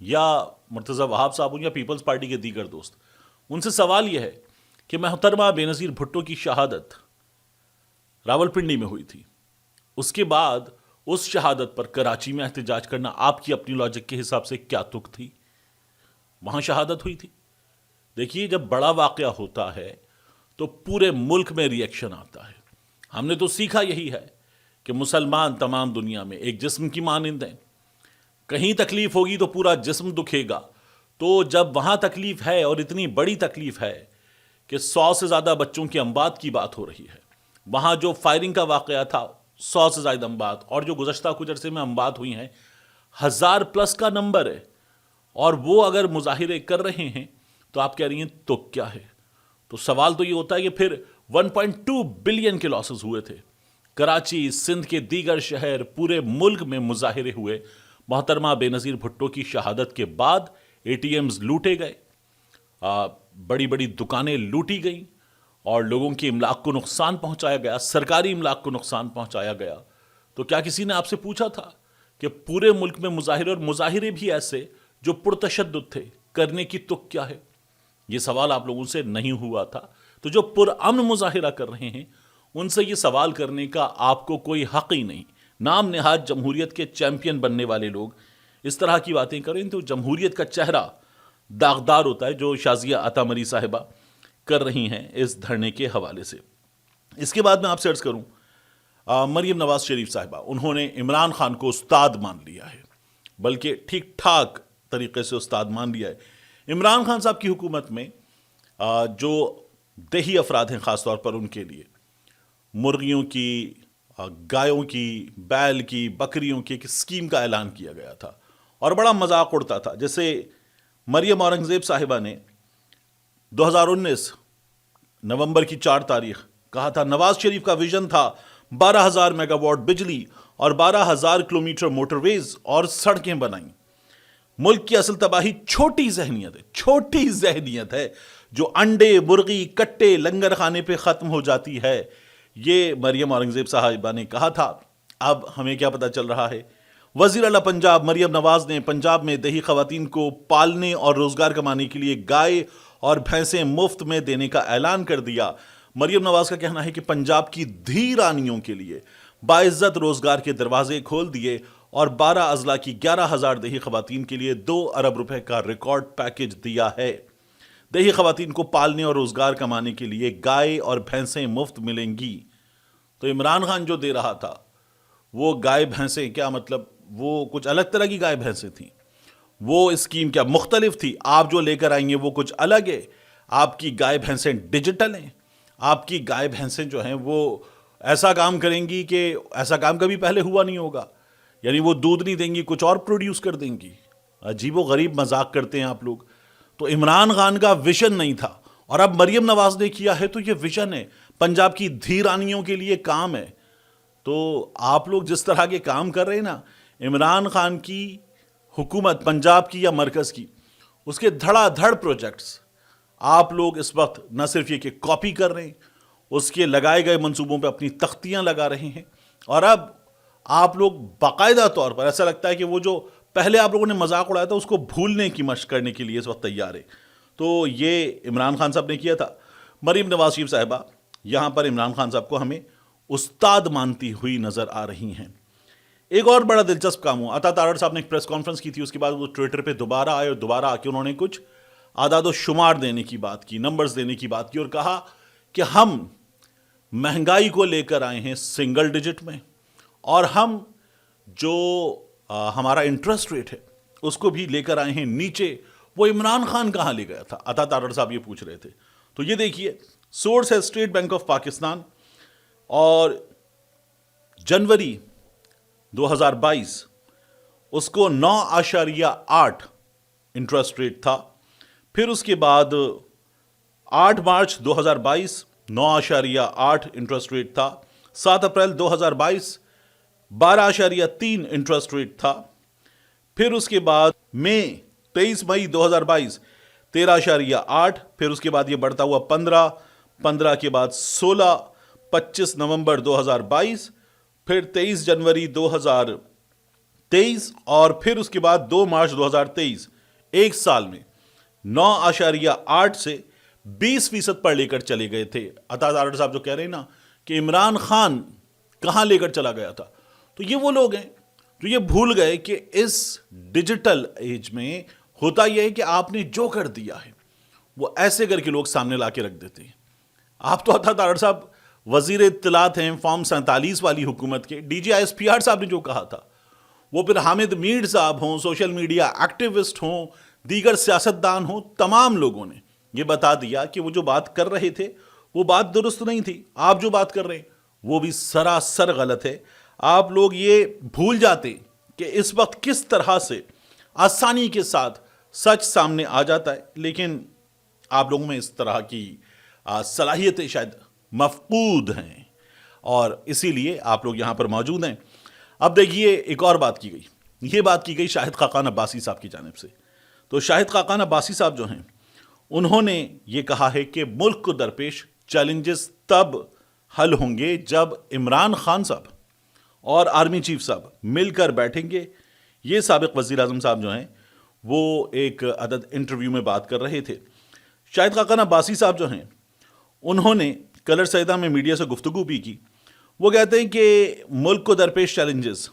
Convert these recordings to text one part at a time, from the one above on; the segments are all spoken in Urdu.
یا مرتضی وہاب صاحب ہوں یا پیپلز پارٹی کے دیگر دوست، ان سے سوال یہ ہے کہ محترمہ بے نظیر بھٹو کی شہادت راولپنڈی میں ہوئی تھی، اس کے بعد اس شہادت پر کراچی میں احتجاج کرنا آپ کی اپنی لاجک کے حساب سے کیا تک تھی؟ وہاں شہادت ہوئی تھی. دیکھیے، جب بڑا واقعہ ہوتا ہے تو پورے ملک میں ری ایکشن آتا ہے. ہم نے تو سیکھا یہی ہے کہ مسلمان تمام دنیا میں ایک جسم کی مانند ہیں، کہیں تکلیف ہوگی تو پورا جسم دکھے گا. تو جب وہاں تکلیف ہے اور اتنی بڑی تکلیف ہے کہ 100 سے زیادہ بچوں کی اموات کی بات ہو رہی ہے، وہاں جو فائرنگ کا واقعہ تھا 100 سے زائد اموات، اور جو گزشتہ کچھ عرصے میں اموات ہوئی ہیں 1000+ کا نمبر ہے، اور وہ اگر مظاہرے کر رہے ہیں تو آپ کہہ رہی ہیں تو کیا ہے؟ تو سوال تو یہ ہوتا ہے کہ پھر 1.2 بلین کے لاسز ہوئے تھے. کراچی، سندھ کے دیگر شہر، پورے ملک میں مظاہرے ہوئے. محترمہ بے نظیر بھٹو کی شہادت کے بعد ATMs لوٹے گئے، بڑی بڑی دکانیں لوٹی گئیں، اور لوگوں کی املاک کو نقصان پہنچایا گیا، سرکاری املاک کو نقصان پہنچایا گیا. تو کیا کسی نے آپ سے پوچھا تھا کہ پورے ملک میں مظاہرے، اور مظاہرے بھی ایسے جو پرتشدد تھے، کرنے کی تک کیا ہے؟ یہ سوال آپ لوگوں سے نہیں ہوا تھا. تو جو پرامن مظاہرہ کر رہے ہیں ان سے یہ سوال کرنے کا آپ کو کوئی حق ہی نہیں. نام نہاد جمہوریت کے چیمپئن بننے والے لوگ اس طرح کی باتیں کریں تو جمہوریت کا چہرہ داغدار ہوتا ہے، جو شازیہ عطا مری صاحبہ کر رہی ہیں اس دھرنے کے حوالے سے. اس کے بعد میں آپ سے عرض کروں، مریم نواز شریف صاحبہ، انہوں نے عمران خان کو استاد مان لیا ہے، بلکہ ٹھیک ٹھاک طریقے سے استاد مان لیا ہے. عمران خان صاحب کی حکومت میں جو دیہی افراد ہیں، خاص طور پر ان کے لیے مرغیوں کی، گایوں کی، بیل کی، بکریوں کی ایک اسکیم کا اعلان کیا گیا تھا، اور بڑا مذاق اڑتا تھا. جیسے مریم اورنگزیب صاحبہ نے 2019 نومبر کی 4 تاریخ کہا تھا نواز شریف کا ویژن تھا 12,000 میگا واٹ بجلی اور 12,000 کلومیٹر موٹر ویز اور سڑکیں بنائیں. ملک کی اصل تباہی چھوٹی ذہنیت ہے جو انڈے، مرغی، کٹے، لنگر خانے پہ ختم ہو جاتی ہے. یہ مریم اورنگزیب صاحبہ نے کہا تھا. اب ہمیں کیا پتہ چل رہا ہے؟ وزیر اعلیٰ پنجاب مریم نواز نے پنجاب میں دیہی خواتین کو پالنے اور روزگار کمانے کے لیے گائے اور بھینسیں مفت میں دینے کا اعلان کر دیا. مریم نواز کا کہنا ہے کہ پنجاب کی دھی رانیوں کے لیے باعزت روزگار کے دروازے کھول دیے، اور 12 اضلاع کی 11,000 دیہی خواتین کے لیے 2 ارب روپے کا ریکارڈ پیکج دیا ہے. دیہی خواتین کو پالنے اور روزگار کمانے کے لیے گائے اور بھینسیں مفت ملیں گی. تو عمران خان جو دے رہا تھا وہ گائے بھینسیں، کیا مطلب وہ کچھ الگ طرح کی گائے بھینسیں تھیں؟ وہ اسکیم کیا مختلف تھی؟ آپ جو لے کر آئیں گے وہ کچھ الگ ہے. آپ کی گائے بھینسیں ڈیجیٹل ہیں. آپ کی گائے بھینسیں جو ہیں وہ ایسا کام کریں گی کہ ایسا کام کبھی پہلے ہوا نہیں ہوگا. یعنی وہ دودھ نہیں دیں گی، کچھ اور پروڈیوس کر دیں گی. عجیب و غریب مذاق کرتے ہیں آپ لوگ. تو عمران خان کا ویژن نہیں تھا، اور اب مریم نواز نے کیا ہے تو یہ ویژن ہے، پنجاب کی دھی رانیوں کے لیے کام ہے. تو آپ لوگ جس طرح کے کام کر رہے ہیں نا، عمران خان کی حکومت پنجاب کی یا مرکز کی، اس کے دھڑا دھڑ پروجیکٹس آپ لوگ اس وقت نہ صرف یہ کہ کاپی کر رہے ہیں، اس کے لگائے گئے منصوبوں پہ اپنی تختیاں لگا رہے ہیں. اور اب آپ لوگ باقاعدہ طور پر ایسا لگتا ہے کہ وہ جو پہلے آپ لوگوں نے مذاق اڑایا تھا اس کو بھولنے کی مشق کرنے کے لیے اس وقت تیار ہے. تو یہ عمران خان صاحب نے کیا تھا. مریم نواز شریف صاحبہ یہاں پر عمران خان صاحب کو ہمیں استاد مانتی ہوئی نظر آ رہی ہیں. ایک اور بڑا دلچسپ کام ہوا، عطا تارڑ صاحب نے ایک پریس کانفرنس کی تھی، اس کے بعد وہ ٹویٹر پہ دوبارہ آئے، اور دوبارہ آ کے انہوں نے کچھ اعداد و شمار دینے کی بات کی، نمبرز دینے کی بات کی، اور کہا کہ ہم مہنگائی کو لے کر آئے ہیں سنگل ڈیجٹ میں، اور ہم جو ہمارا انٹرسٹ ریٹ ہے اس کو بھی لے کر آئے ہیں نیچے. وہ عمران خان کہاں لے گیا تھا؟ عطا تارڑ صاحب یہ پوچھ رہے تھے. تو یہ دیکھیے، سورس ہے اسٹیٹ بینک آف پاکستان، اور جنوری 2022 اس کو 9.8 انٹرسٹ ریٹ تھا. پھر اس کے بعد 8 مارچ 2022 9.8 انٹرسٹ ریٹ تھا. 7 اپریل 2022 12.3 انٹرسٹ ریٹ تھا. پھر اس کے بعد 23 مئی 2022 13.8. پھر اس کے بعد یہ بڑھتا ہوا 15 کے بعد 16، 25 نومبر 2022، پھر 23 جنوری 2023 23 اور پھر اس کے بعد 2 مارچ 2023 ایک سال میں 9.8 سے 20% پر لے کر چلے گئے تھے. عطا ڈاکٹر صاحب جو کہہ رہے ہیں نا کہ عمران خان کہاں لے کر چلا گیا تھا, تو یہ وہ لوگ ہیں جو یہ بھول گئے کہ اس ڈیجیٹل ایج میں ہوتا یہ ہے کہ آپ نے جو کر دیا ہے وہ ایسے کر کے لوگ سامنے لا کے رکھ دیتے ہیں. آپ تو عطا ڈاکٹر صاحب وزیر اطلاعات ہیں فارم 47 والی حکومت کے, ڈی جی ISPR صاحب نے جو کہا تھا وہ پھر حامد میر صاحب ہوں, سوشل میڈیا ایکٹیوسٹ ہوں, دیگر سیاستدان ہوں, تمام لوگوں نے یہ بتا دیا کہ وہ جو بات کر رہے تھے وہ بات درست نہیں تھی. آپ جو بات کر رہے ہیں وہ بھی سراسر غلط ہے. آپ لوگ یہ بھول جاتے کہ اس وقت کس طرح سے آسانی کے ساتھ سچ سامنے آ جاتا ہے, لیکن آپ لوگوں میں اس طرح کی صلاحیتیں شاید مفقود ہیں اور اسی لیے آپ لوگ یہاں پر موجود ہیں. اب دیکھیے ایک اور بات کی گئی, یہ بات کی گئی شاہد خاقان عباسی صاحب کی جانب سے. تو شاہد خاقان عباسی صاحب جو ہیں انہوں نے یہ کہا ہے کہ ملک کو درپیش چیلنجز تب حل ہوں گے جب عمران خان صاحب اور آرمی چیف صاحب مل کر بیٹھیں گے. یہ سابق وزیر اعظم صاحب جو ہیں وہ ایک عدد انٹرویو میں بات کر رہے تھے. شاہد خاقان عباسی صاحب جو ہیں انہوں نے کلر سیدہ میں میڈیا سے گفتگو بھی کی. وہ کہتے ہیں کہ ملک کو درپیش چیلنجز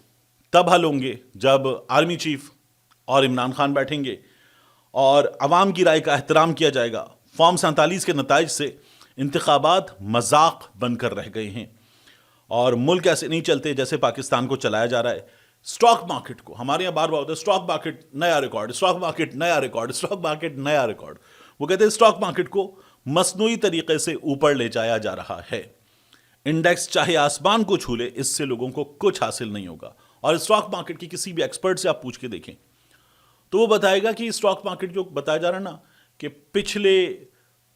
تب حل ہوں گے جب آرمی چیف اور عمران خان بیٹھیں گے اور عوام کی رائے کا احترام کیا جائے گا. فارم 47 کے نتائج سے انتخابات مذاق بن کر رہ گئے ہیں اور ملک ایسے نہیں چلتے جیسے پاکستان کو چلایا جا رہا ہے. اسٹاک مارکیٹ کو ہمارے یہاں بار بار ہوتا ہے اسٹاک مارکیٹ نیا ریکارڈ, اسٹاک مارکیٹ نیا ریکارڈ, اسٹاک مارکیٹ نیا ریکارڈ. وہ کہتے ہیں اسٹاک مارکیٹ کو مصنوعی طریقے سے اوپر لے جایا جا رہا ہے. انڈیکس چاہے آسمان کو چھو لے اس سے لوگوں کو کچھ حاصل نہیں ہوگا. اور اسٹاک مارکیٹ کی کسی بھی ایکسپرٹ سے آپ پوچھ کے دیکھیں تو وہ بتائے گا کہ اسٹاک مارکیٹ جو بتایا جا رہا ہے نا کہ پچھلے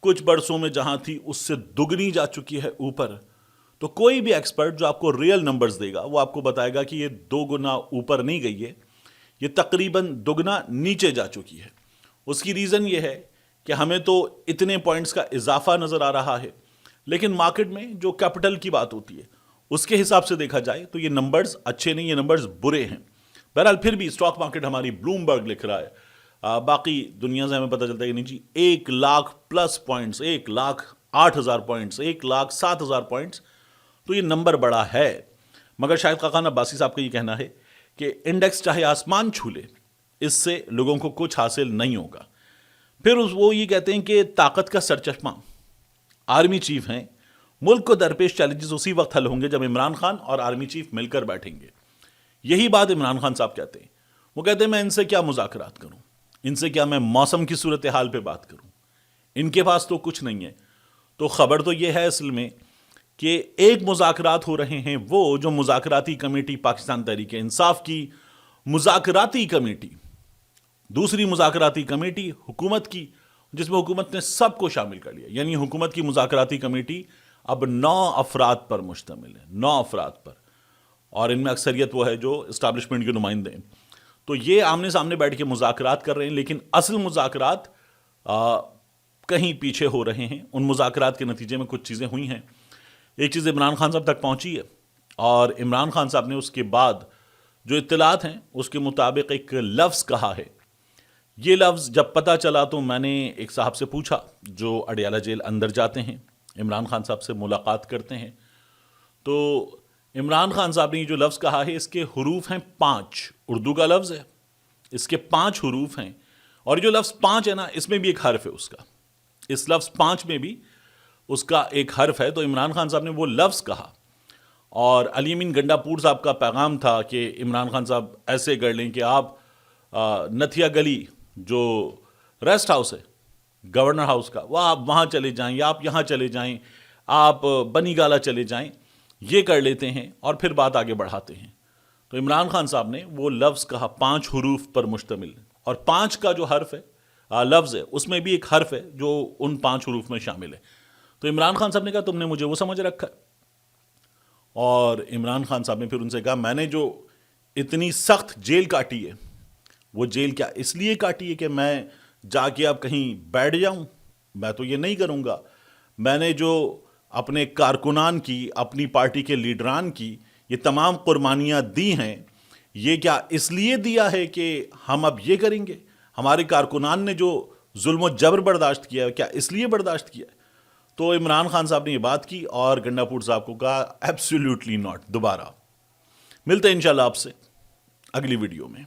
کچھ برسوں میں جہاں تھی اس سے دگنی جا چکی ہے اوپر, تو کوئی بھی ایکسپرٹ جو آپ کو ریئل نمبرز دے گا وہ آپ کو بتائے گا کہ یہ 2 گنا اوپر نہیں گئی ہے, یہ تقریباً 2 گنا نیچے جا چکی ہے. اس کی ریزن یہ ہے کہ ہمیں تو اتنے پوائنٹس کا اضافہ نظر آ رہا ہے, لیکن مارکیٹ میں جو کیپٹل کی بات ہوتی ہے اس کے حساب سے دیکھا جائے تو یہ نمبرز اچھے نہیں, یہ نمبرز برے ہیں. بہرحال پھر بھی اسٹاک مارکیٹ ہماری بلومبرگ لکھ رہا ہے, باقی دنیا سے ہمیں پتہ چلتا ہے کہ نہیں جی 1 lakh plus points, 1,08,000 points, 1,07,000 points, تو یہ نمبر بڑا ہے. مگر شاہد خاقان عباسی صاحب کا یہ کہنا ہے کہ انڈیکس چاہے آسمان چھو لے اس سے لوگوں کو کچھ حاصل نہیں ہوگا. پھر وہ یہ کہتے ہیں کہ طاقت کا سرچشمہ آرمی چیف ہیں, ملک کو درپیش چیلنجز اسی وقت حل ہوں گے جب عمران خان اور آرمی چیف مل کر بیٹھیں گے. یہی بات عمران خان صاحب کہتے ہیں. وہ کہتے ہیں میں ان سے کیا مذاکرات کروں, ان سے کیا میں موسم کی صورتحال پہ بات کروں, ان کے پاس تو کچھ نہیں ہے. تو خبر تو یہ ہے اصل میں کہ ایک مذاکرات ہو رہے ہیں وہ جو مذاکراتی کمیٹی پاکستان تحریک انصاف کی مذاکراتی کمیٹی, دوسری مذاکراتی کمیٹی حکومت کی جس میں حکومت نے سب کو شامل کر لیا. یعنی حکومت کی مذاکراتی کمیٹی اب 9 افراد پر مشتمل ہے, 9 افراد پر, اور ان میں اکثریت وہ ہے جو اسٹیبلشمنٹ کے نمائندے ہیں. تو یہ آمنے سامنے بیٹھ کے مذاکرات کر رہے ہیں, لیکن اصل مذاکرات کہیں پیچھے ہو رہے ہیں. ان مذاکرات کے نتیجے میں کچھ چیزیں ہوئی ہیں. ایک چیز عمران خان صاحب تک پہنچی ہے اور عمران خان صاحب نے اس کے بعد جو اطلاعات ہیں اس کے مطابق ایک لفظ کہا ہے. یہ لفظ جب پتہ چلا تو میں نے ایک صاحب سے پوچھا جو اڈیالہ جیل اندر جاتے ہیں, عمران خان صاحب سے ملاقات کرتے ہیں. تو عمران خان صاحب نے یہ جو لفظ کہا ہے اس کے حروف ہیں 5, اردو کا لفظ ہے, اس کے 5 حروف ہیں. اور جو لفظ 5 ہے نا اس میں بھی ایک حرف ہے اس کا, اس لفظ 5 میں بھی اس کا ایک حرف ہے. تو عمران خان صاحب نے وہ لفظ کہا اور علی امین گنڈا پور صاحب کا پیغام تھا کہ عمران خان صاحب ایسے کر لیں کہ آپ نتھیا گلی جو ریسٹ ہاؤس ہے گورنر ہاؤس کا, وہ آپ وہاں چلے جائیں یا آپ یہاں چلے جائیں, آپ بنی گالا چلے جائیں, یہ کر لیتے ہیں اور پھر بات آگے بڑھاتے ہیں. تو عمران خان صاحب نے وہ لفظ کہا 5 حروف پر مشتمل, اور 5 کا جو حرف ہے لفظ ہے اس میں بھی ایک حرف ہے جو ان 5 حروف میں شامل ہے. تو عمران خان صاحب نے کہا تم نے مجھے وہ سمجھ رکھا ہے. اور عمران خان صاحب نے پھر ان سے کہا میں نے جو اتنی سخت جیل کاٹی ہے وہ جیل کیا اس لیے کاٹی ہے کہ میں جا کے اب کہیں بیٹھ جاؤں, میں تو یہ نہیں کروں گا. میں نے جو اپنے کارکنان کی, اپنی پارٹی کے لیڈران کی یہ تمام قربانیاں دی ہیں, یہ کیا اس لیے دیا ہے کہ ہم اب یہ کریں گے؟ ہمارے کارکنان نے جو ظلم و جبر برداشت کیا ہے کیا اس لیے برداشت کیا ہے؟ تو عمران خان صاحب نے یہ بات کی اور گنڈا پور صاحب کو کہا ایبسلیوٹلی ناٹ، دوبارہ ملتے ہیں انشاءاللہ آپ سے اگلی ویڈیو میں.